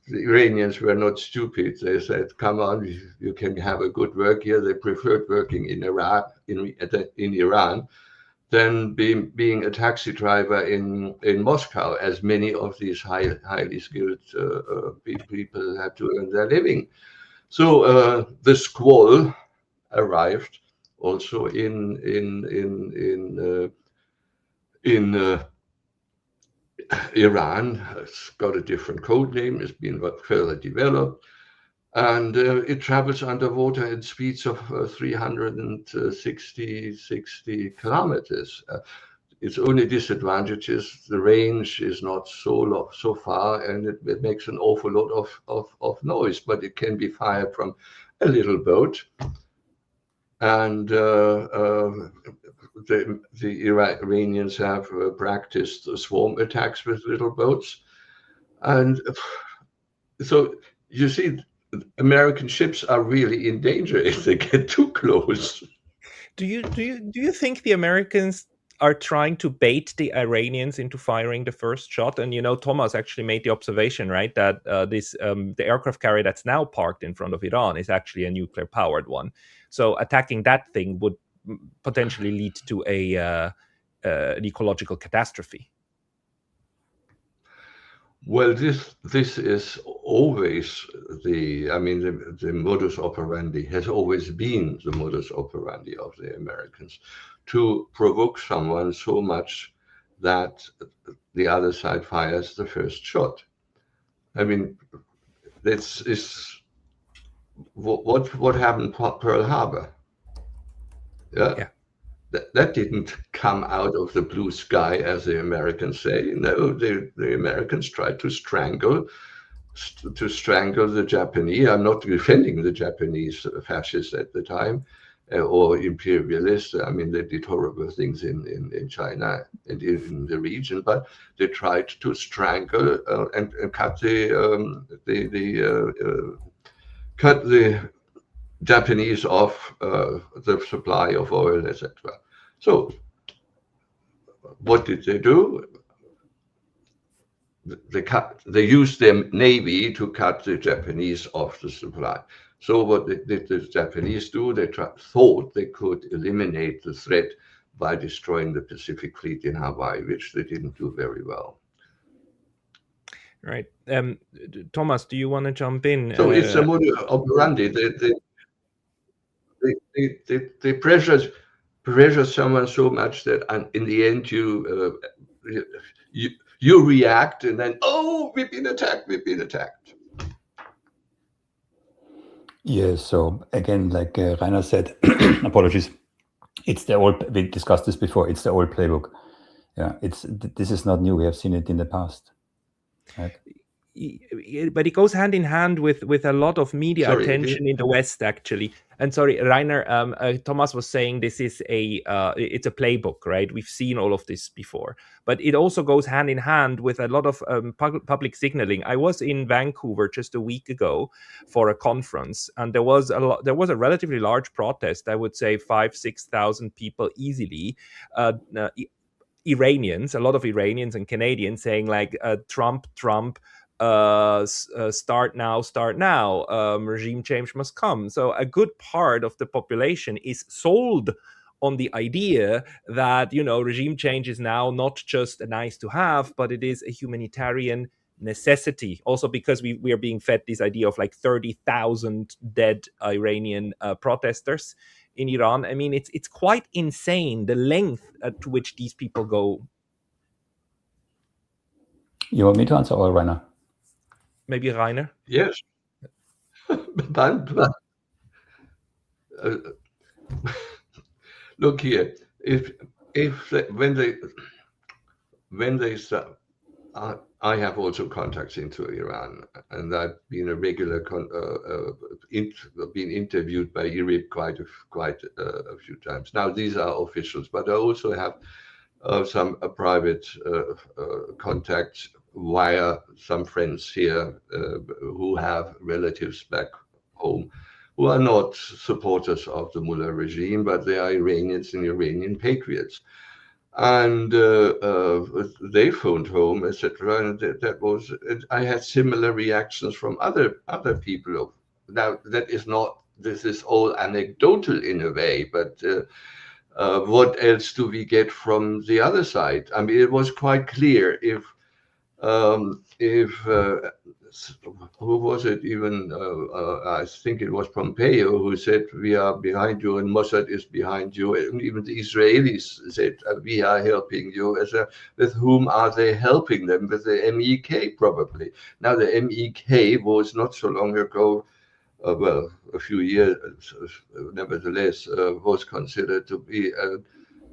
the Iranians were not stupid. They said, come on, you can have a good work here. They preferred working in Iraq, in Iran, than being a taxi driver in Moscow, as many of these highly skilled people had to earn their living. So the squall arrived also in Iran. It's got a different code name. It's been further developed. And it travels underwater at speeds of 360 kilometers. Its only disadvantage is the range is not so far, and it makes an awful lot of noise. But it can be fired from a little boat, and the Iranians have practiced swarm attacks with little boats, and so you see, American ships are really in danger if they get too close. Do you think the Americans are trying to bait the Iranians into firing the first shot? And Thomas actually made the observation, right, that the aircraft carrier that's now parked in front of Iran is actually a nuclear powered one. So attacking that thing would potentially lead to an ecological catastrophe. Well, this is always the modus operandi has always been the modus operandi of the Americans, to provoke someone so much that the other side fires the first shot. I mean, this is what happened at Pearl Harbor. Yeah. That didn't come out of the blue sky, as the Americans say. No, the Americans tried to strangle the Japanese. I'm not defending the Japanese fascists at the time, or imperialists. I mean, they did horrible things in China and in the region, but they tried to strangle and cut the Japanese off the supply of oil, etc. So what did they do? They used their navy to cut the Japanese off the supply. So what did the Japanese do? They thought they could eliminate the threat by destroying the Pacific Fleet in Hawaii, which they didn't do very well. Right. Thomas, do you want to jump in? So it's a modus operandi. They pressure someone so much that in the end you react, and then, oh, we've been attacked. Yeah, so again, like Reiner said, apologies, we discussed this before, it's the old playbook. Yeah, this is not new, we have seen it in the past, right? But it goes hand in hand with a lot of media attention in the West, actually. And sorry, Reiner, Thomas was saying this is it's a playbook, right? We've seen all of this before, but it also goes hand in hand with a lot of public signaling. I was in Vancouver just a week ago for a conference, and there was a relatively large protest. I would say 5,000-6,000 people easily. Iranians, a lot of Iranians and Canadians saying like Trump. Start now, regime change must come. So a good part of the population is sold on the idea that, regime change is now not just a nice to have, but it is a humanitarian necessity. Also because we are being fed this idea of like 30,000 dead Iranian protesters in Iran. I mean, it's quite insane, the length to which these people go. You want me to answer, or Reiner? Maybe Reiner? Yes. Look here. When they start, I have also contacts into Iran, and I've been a regular been interviewed by IRIB quite a few times. Now these are officials, but I also have some private contacts via some friends here who have relatives back home who are not supporters of the Mullah regime, but they are Iranians and Iranian patriots. And they phoned home, etc. And I had similar reactions from other people. Now this is all anecdotal in a way, but what else do we get from the other side? I mean, it was quite clear if who was it even? I think it was Pompeo who said, "We are behind you," and Mossad is behind you. And even the Israelis said, "We are helping you." With whom are they helping them? With the MEK, probably. Now, the MEK was not so long ago, well, a few years, nevertheless, was considered to be.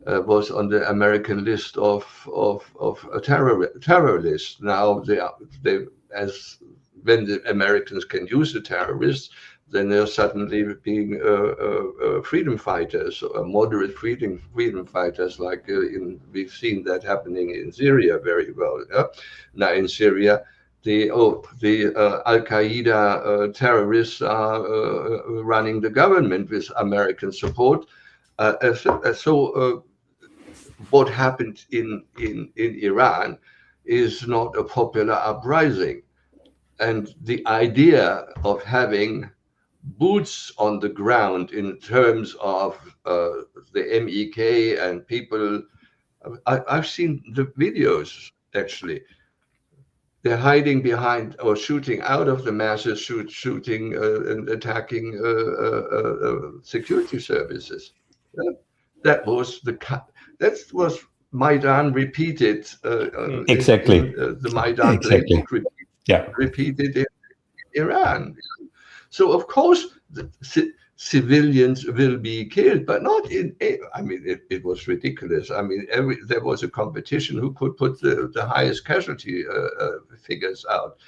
Was on the American list of a terror list. Now they as when the Americans can use the terrorists, then they're suddenly being freedom fighters, moderate freedom fighters. Like we've seen that happening in Syria very well. Now in Syria, the Al Qaeda terrorists are running the government with American support. So what happened in Iran is not a popular uprising. And the idea of having boots on the ground in terms of the MEK and people, I've seen the videos actually. They're hiding behind or shooting out of the masses, shooting and attacking security services. That was Maidan repeated. Exactly. The Maidan playbook repeated in Iran. So of course civilians will be killed, but not in. I mean, it was ridiculous. I mean, there was a competition who could put the highest casualty figures out.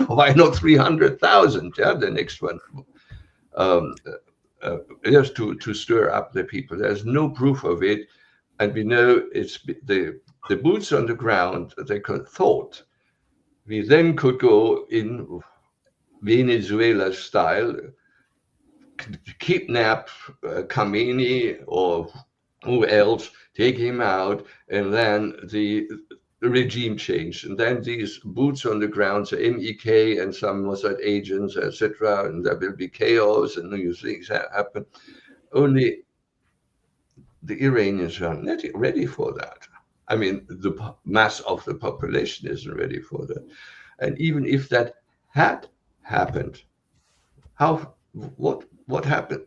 Why not 300,000? Yeah, the next one. Just to stir up the people. There's no proof of it, and we know it's the boots on the ground. They thought we then could go in Venezuela style, kidnap Khamenei or who else, take him out, and then the regime change, and then these boots on the ground, so MEK and some Mossad agents, etc., and there will be chaos and new things happen. Only the Iranians are not ready for that. I mean, the mass of the population isn't ready for that. And even if that had happened, what happened?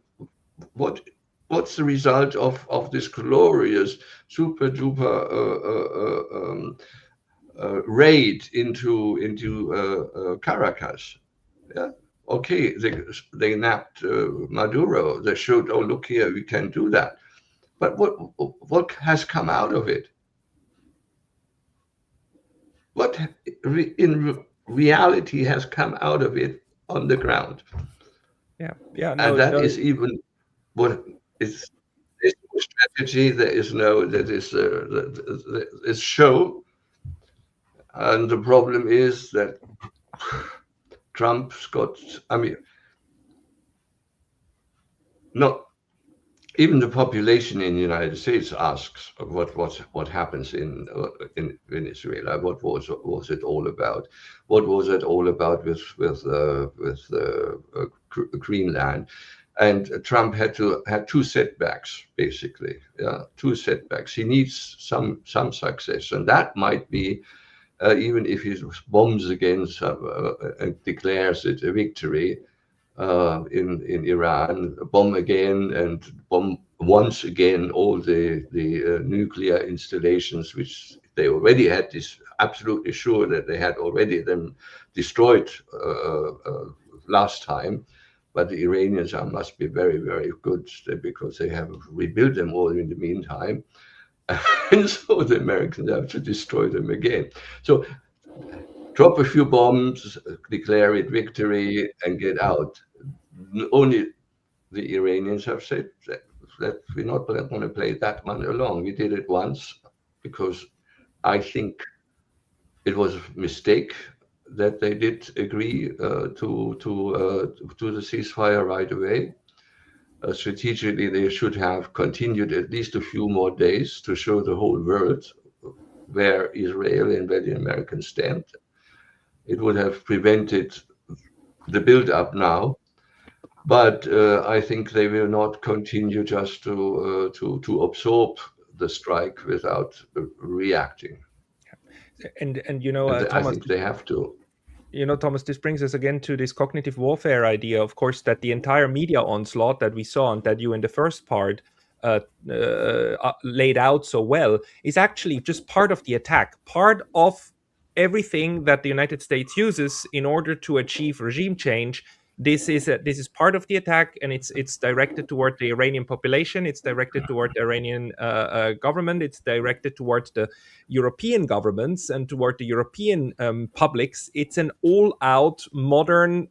What's the result of this glorious super duper raid into Caracas? Yeah, okay, they nabbed Maduro. They showed, oh, look here, we can do that. But what has come out of it? What in reality has come out of it on the ground? No, and that is even what is. There's no strategy. There is no. That is show. And the problem is that Trump's got. I mean, not even the population in the United States asks what happens in Venezuela. What was it all about? What was it all about with Greenland? And Trump had two setbacks, basically. Yeah, two setbacks. He needs some success, and that might be even if he bombs again and declares it a victory in Iran, bomb again and bomb once again all the nuclear installations, which they already had this absolutely sure that they had already them destroyed last time. But the Iranians must be very, very good because they have rebuilt them all in the meantime. And so the Americans have to destroy them again. So drop a few bombs, declare it victory, and get out. Only the Iranians have said that we're not going to play that one along. We did it once because I think it was a mistake that they did agree to the ceasefire right away. Strategically, they should have continued at least a few more days to show the whole world where Israel and where the Americans stand. It would have prevented the build-up now. But I think they will not continue just to absorb the strike without reacting. And And I Thomas, think they have to. Thomas, this brings us again to this cognitive warfare idea, of course, that the entire media onslaught that we saw and that you in the first part laid out so well is actually just part of the attack, part of everything that the United States uses in order to achieve regime change. This is part of the attack, and it's directed toward the Iranian population. It's directed toward the Iranian government. It's directed towards the European governments and toward the European publics. It's an all-out modern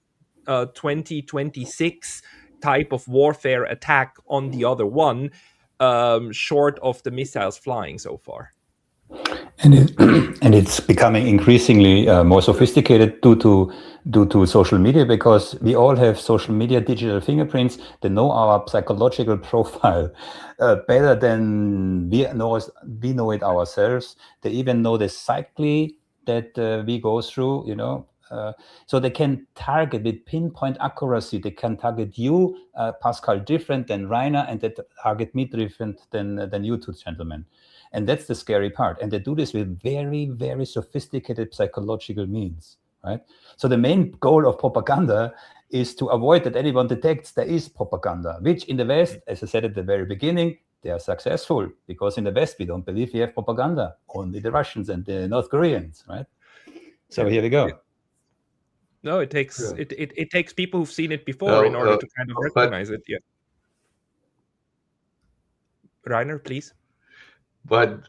2026 type of warfare attack on the other one, short of the missiles flying so far. And and it's becoming increasingly more sophisticated due to social media, because we all have social media digital fingerprints. They know our psychological profile better than we know it ourselves. They even know the cycle that we go through, so they can target with pinpoint accuracy. They can target you, Pascal, different than Reiner, and they target me different than you two gentlemen. And that's the scary part. And they do this with very, very sophisticated psychological means, right? So the main goal of propaganda is to avoid that anyone detects there is propaganda, which in the West, as I said at the very beginning, they are successful, because in the West, we don't believe we have propaganda, only the Russians and the North Koreans, right? So here we go. No, it takes it takes people who've seen it before in order to kind of recognize it. Yeah. Reiner, please. But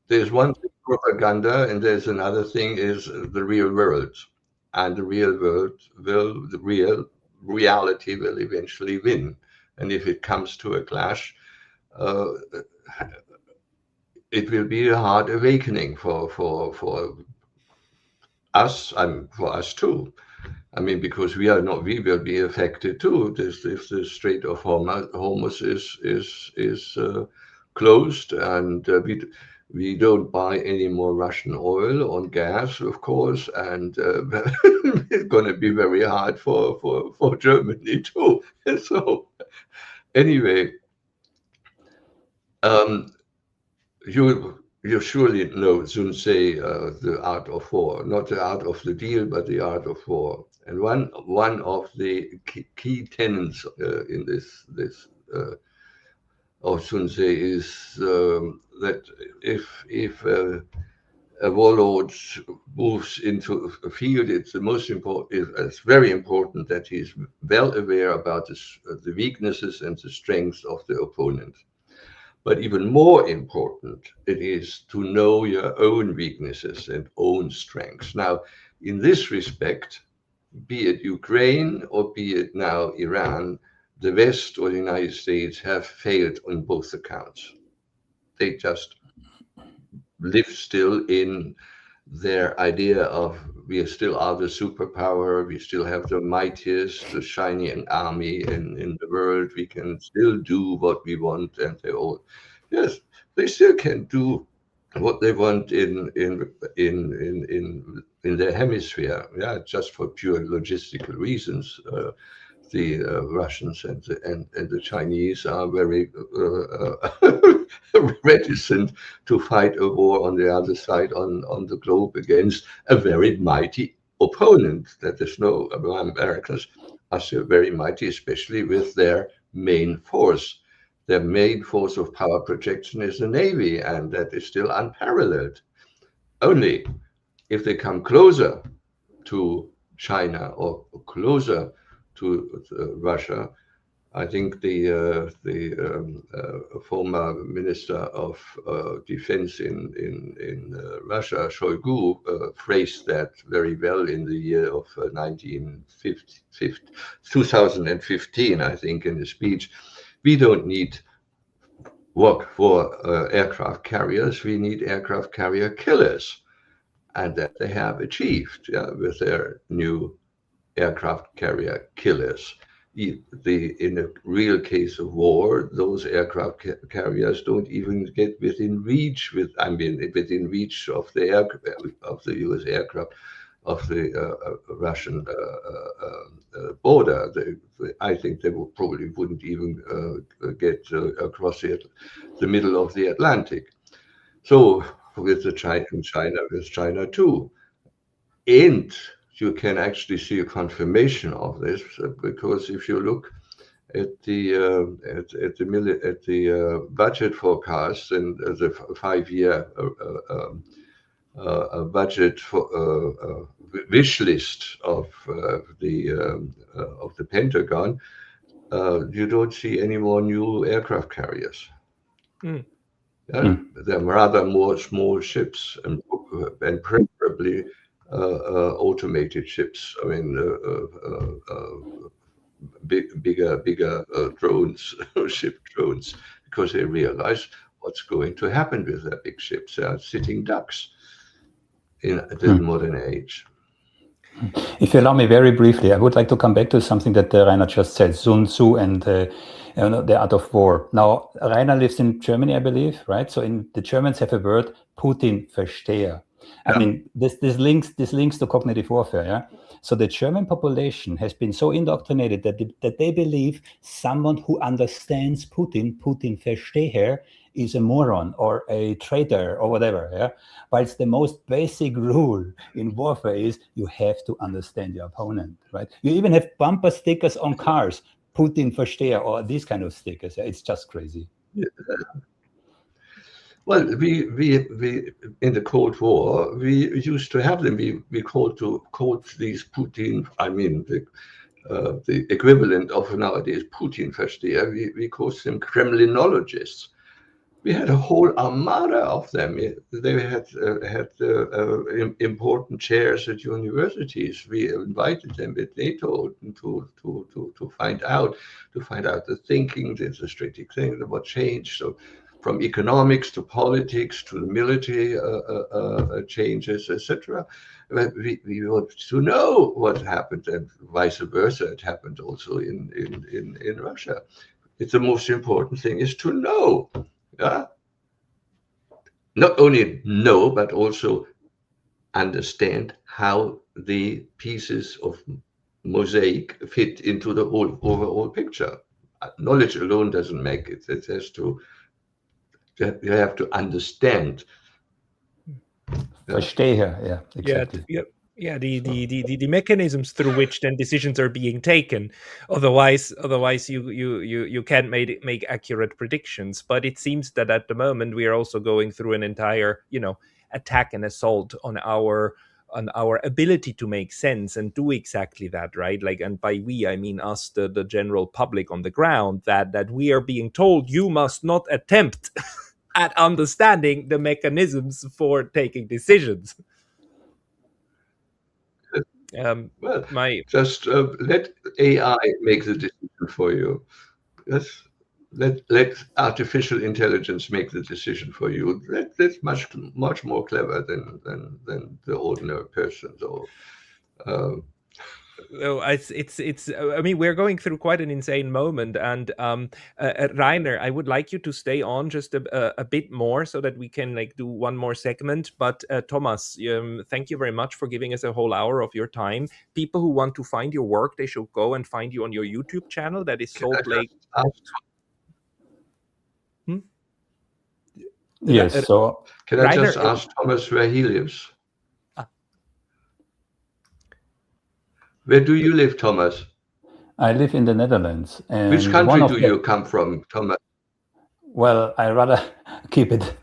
there's one thing, propaganda, and there's another thing is the real world. And the real world the real reality will eventually win. And if it comes to a clash, it will be a hard awakening for us, for us too. I mean, because we will be affected too. If the Strait of Hormuz is closed, and we don't buy any more Russian oil or gas, of course, and it's going to be very hard for Germany too. So anyway, you surely know Sun Tzu, the art of war, not the art of the deal, but the art of war. And one of the key tenets in this of Sun Tzu is that if a warlord moves into a field, it's the most important. It's very important that he's well aware about the weaknesses and the strengths of the opponent. But even more important, it is to know your own weaknesses and own strengths. Now, in this respect, be it Ukraine or be it now Iran, the West or the United States have failed on both accounts. They just live still in their idea of we still are the superpower, we still have the mightiest, the shining army in the world, we can still do what we want, and they still can do what they want in their hemisphere, just for pure logistical reasons. The Russians and the Chinese are very reticent to fight a war on the other side on the globe against a very mighty opponent. That is no Americans are still very mighty, especially with their main force. Their main force of power projection is the Navy, and that is still unparalleled. Only if they come closer to China or closer to Russia. I think the former Minister of Defense in Russia, Shoigu, phrased that very well in the year of 2015, I think, in a speech. We don't need work for aircraft carriers. We need aircraft carrier killers, and that they have achieved with their new aircraft carrier killers. In a real case of war, those aircraft carriers don't even get within reach of the U.S. aircraft Russian border. I think they probably wouldn't even get across the middle of the Atlantic. So with China too, and you can actually see a confirmation of this because if you look at the budget forecast and the 5-year budget for wish list of the Pentagon, you don't see any more new aircraft carriers. Yeah? There are rather more small ships and preferably automated ships. I mean, bigger drones, ship drones, because they realize what's going to happen with their big ships. They are sitting ducks in the modern age. If you allow me very briefly, I would like to come back to something that Reiner just said, Sun Tzu and the art of war. Now, Reiner lives in Germany, I believe, right? So the Germans have a word, Putin-Versteher. I mean, this links to cognitive warfare, yeah? So the German population has been so indoctrinated that they believe someone who understands Putin-Versteher, is a moron or a traitor or whatever, yeah? Whilst the most basic rule in warfare is you have to understand your opponent, right? You even have bumper stickers on cars, Putin-Versteher, or these kind of stickers. Yeah? It's just crazy. Yeah. Well, we in the Cold War, we used to have them. We called these Putin. I mean, the equivalent of nowadays Putin-Versteher. We called them Kremlinologists. We had a whole armada of them. They had important chairs at universities. We invited them at NATO to find out the thinking, the strategic thing, what changed. So, from economics to politics to the military changes, etc. We want to know what happened, and vice versa. It happened also in Russia. It's the most important thing is to know. Yeah? Not only know, but also understand how the pieces of mosaic fit into the whole overall picture. Knowledge alone doesn't make it. It has to. You have to understand. Verstehe, yeah, exactly. Yeah, the mechanisms through which then decisions are being taken. Otherwise you can't make accurate predictions. But it seems that at the moment we are also going through an entire, attack and assault on our ability to make sense and do exactly that, right? Like, and by we I mean us, the general public on the ground, that we are being told you must not attempt at understanding the mechanisms for taking decisions. Just let AI make the decision for you. Let artificial intelligence make the decision for you. That's much more clever than the ordinary person. So. It's I mean, we're going through quite an insane moment, and Reiner, I would like you to stay on just a bit more so that we can do one more segment. But Thomas, thank you very much for giving us a whole hour of your time. People who want to find your work, they should go and find you on your YouTube channel. That is Salt Lake. Yes. So can I just ask Thomas where he lives? Where do you live, Thomas? I live in the Netherlands. And which country do you come from, Thomas? Well, I rather keep that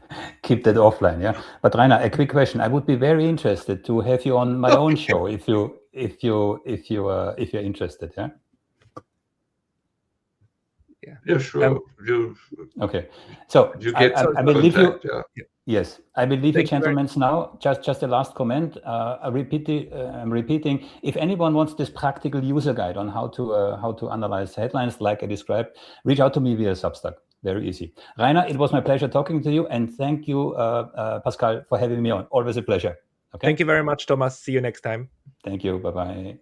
offline, yeah. But Reiner, a quick question. I would be very interested to have you on my own show if you're interested, yeah. Yeah, sure. Okay. So you get I believe contact, you. Yeah. Yes, I believe you, gentlemen. Now, just a last comment. I'm repeating. If anyone wants this practical user guide on how to analyze headlines like I described, reach out to me via Substack. Very easy. Reiner, it was my pleasure talking to you, and thank you, Pascal, for having me on. Always a pleasure. Okay. Thank you very much, Thomas. See you next time. Thank you. Bye-bye.